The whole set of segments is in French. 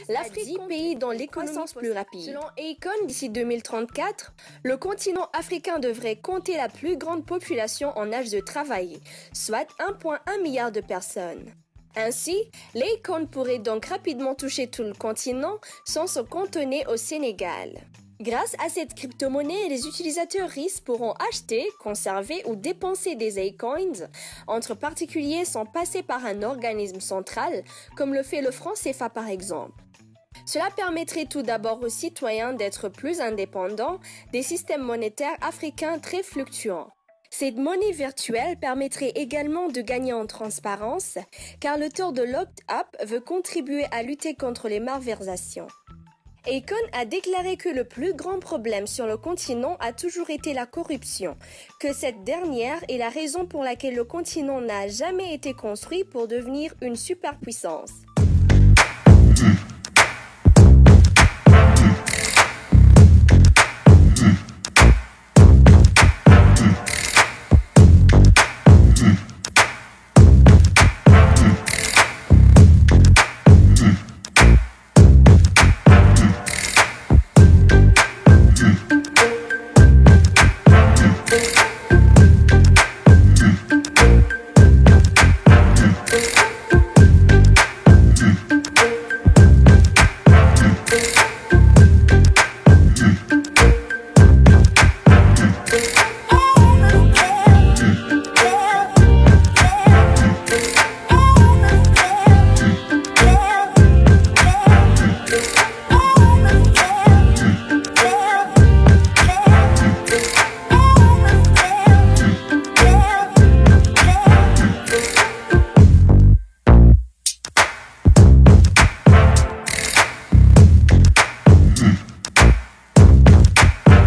l'Afrique 10 pays dans l'économie plus rapide. Selon Akon, d'ici 2034, le continent africain devrait compter la plus grande population en âge de travailler, soit 1,1 milliard de personnes. Ainsi, l'Akon pourrait donc rapidement toucher tout le continent sans se cantonner au Sénégal. Grâce à cette crypto-monnaie, les utilisateurs RIS pourront acheter, conserver ou dépenser des Acoins entre particuliers sans passer par un organisme central, comme le fait le franc CFA par exemple. Cela permettrait tout d'abord aux citoyens d'être plus indépendants des systèmes monétaires africains très fluctuants. Cette monnaie virtuelle permettrait également de gagner en transparence, car l'auteur de Locked Up veut contribuer à lutter contre les malversations. Akon a déclaré que le plus grand problème sur le continent a toujours été la corruption, que cette dernière est la raison pour laquelle le continent n'a jamais été construit pour devenir une superpuissance.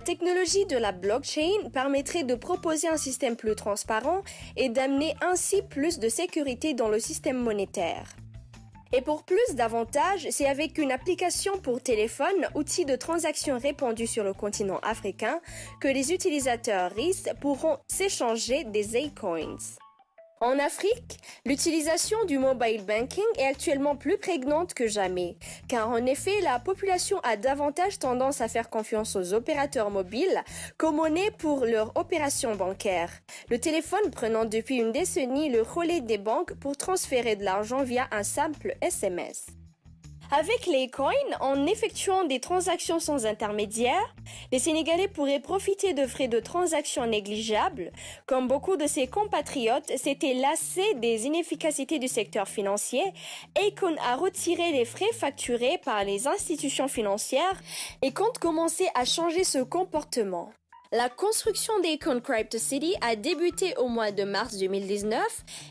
La technologie de la blockchain permettrait de proposer un système plus transparent et d'amener ainsi plus de sécurité dans le système monétaire. Et pour plus d'avantages, c'est avec une application pour téléphone, outil de transaction répandu sur le continent africain, que les utilisateurs RIS pourront s'échanger des Acoins. En Afrique, l'utilisation du mobile banking est actuellement plus prégnante que jamais, car en effet, la population a davantage tendance à faire confiance aux opérateurs mobiles comme monnaie pour leurs opérations bancaires, le téléphone prenant depuis une décennie le relais des banques pour transférer de l'argent via un simple SMS. Avec les coins, en effectuant des transactions sans intermédiaire, les Sénégalais pourraient profiter de frais de transaction négligeables. Comme beaucoup de ses compatriotes s'étaient lassés des inefficacités du secteur financier, Akon a retiré les frais facturés par les institutions financières et compte commencer à changer ce comportement. La construction d'Akon Crypto City a débuté au mois de mars 2019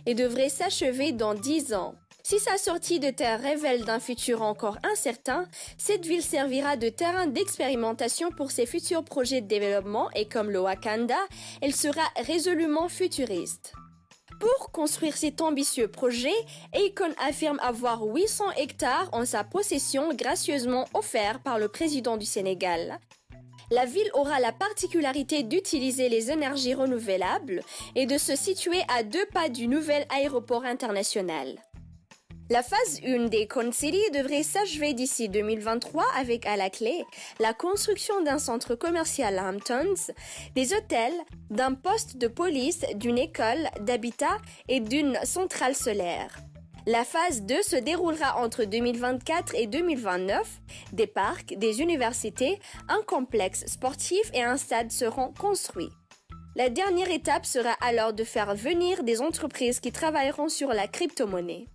et devrait s'achever dans 10 ans. Si sa sortie de terre révèle d'un futur encore incertain, cette ville servira de terrain d'expérimentation pour ses futurs projets de développement et comme le Wakanda, elle sera résolument futuriste. Pour construire cet ambitieux projet, Akon affirme avoir 800 hectares en sa possession gracieusement offerts par le président du Sénégal. La ville aura la particularité d'utiliser les énergies renouvelables et de se situer à 2 pas du nouvel aéroport international. La phase 1 d'Akon City devrait s'achever d'ici 2023 avec à la clé la construction d'un centre commercial à Hamptons, des hôtels, d'un poste de police, d'une école, d'habitat et d'une centrale solaire. La phase 2 se déroulera entre 2024 et 2029. Des parcs, des universités, un complexe sportif et un stade seront construits. La dernière étape sera alors de faire venir des entreprises qui travailleront sur la crypto-monnaie.